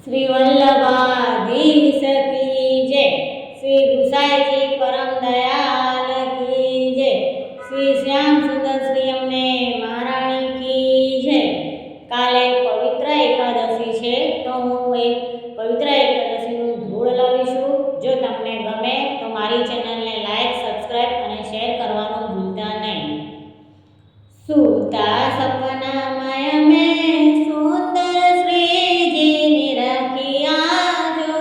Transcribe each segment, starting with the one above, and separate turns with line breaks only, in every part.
श्री वल्लभाधीश की जय। श्री गुसाई जी परम दयाल की जय। श्री श्याम सुंदर श्री अम्मे महाराणी की जय। काले पवित्र एकादशी छे तो हूँ एक पवित्र एकादशीનું ધૂળ લાવીશું। જો તમને ગમે તો મારી ચેનલને લાઈક, સબસ્ક્રાઇબ અને શેર કરવાનું ભૂલતા નહીં। सूता सपना माय में सुंदर श्री जी ने रखिया जो।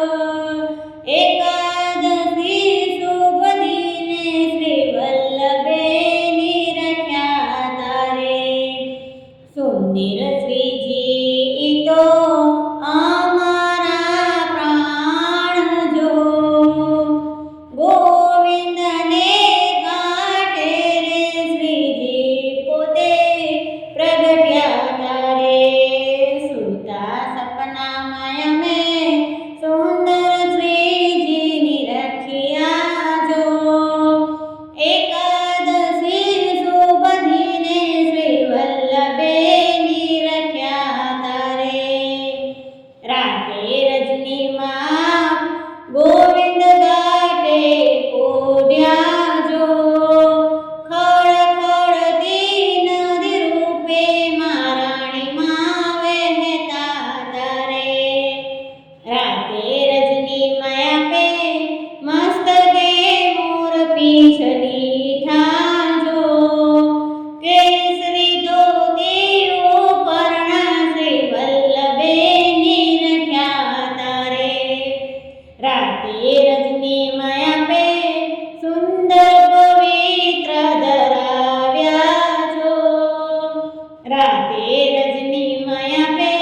एकादशी शुभ दिने श्री वल्लभे नी रख्या तारे। सुंदर श्री जी तो अमारा प्राण जो। गोविंद ने घाटे रे श्री जी पोते प्रगट्या तारे। सूता सपना माय में सुंदर श्री जी नी रखिया जो। एकादशी शुभ दिने श्री वल्लभे नी रख्या तारे। राते रजनी मां गोविंद घाटे पोड्या जो। खड़ खड़ती नदी रूपे महाराणी मां वहता तारे। राते रजनी माया पे मस्तके मोर पीछली ठाजो। केसरी धोती उपरणा श्री वल्लभे नी रख्या तारे। राते रजनी माया पे सुंदर पवित्र धराव्या जो। राते रजनी माया पे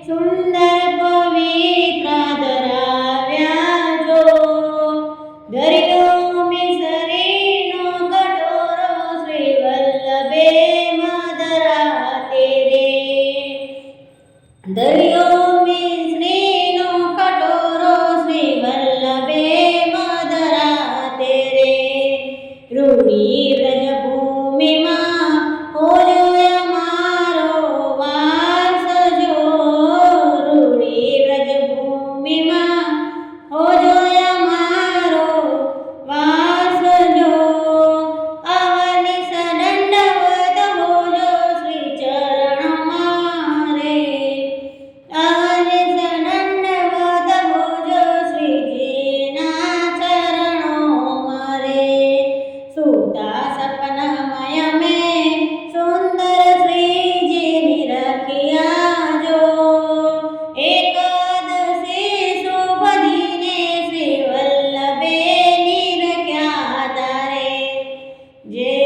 सुंदर पवित्र धराव्या जो। दरियो में शरीनो कटोरो श्री वल्लभे मदरा तेरे। दरियो में श्रीनो कटोरो श्री वल्लभे मदरा तेरे। रूढ़ी व्रजभूमि मां होयो अमारो वास जो। रूढ़ी व्रजभूमि मां होयो अमारो वास जो। अवनिश दंडवत होजो श्री चरण मारे। अवनिश दंडवत होजो श्री जीना चरणों मारे। सूता सपना माय में सुंदर श्री जी नी रखिया जो। एकादशी शुभ दिने श्री वल्लभे नी रख्या तारे। जय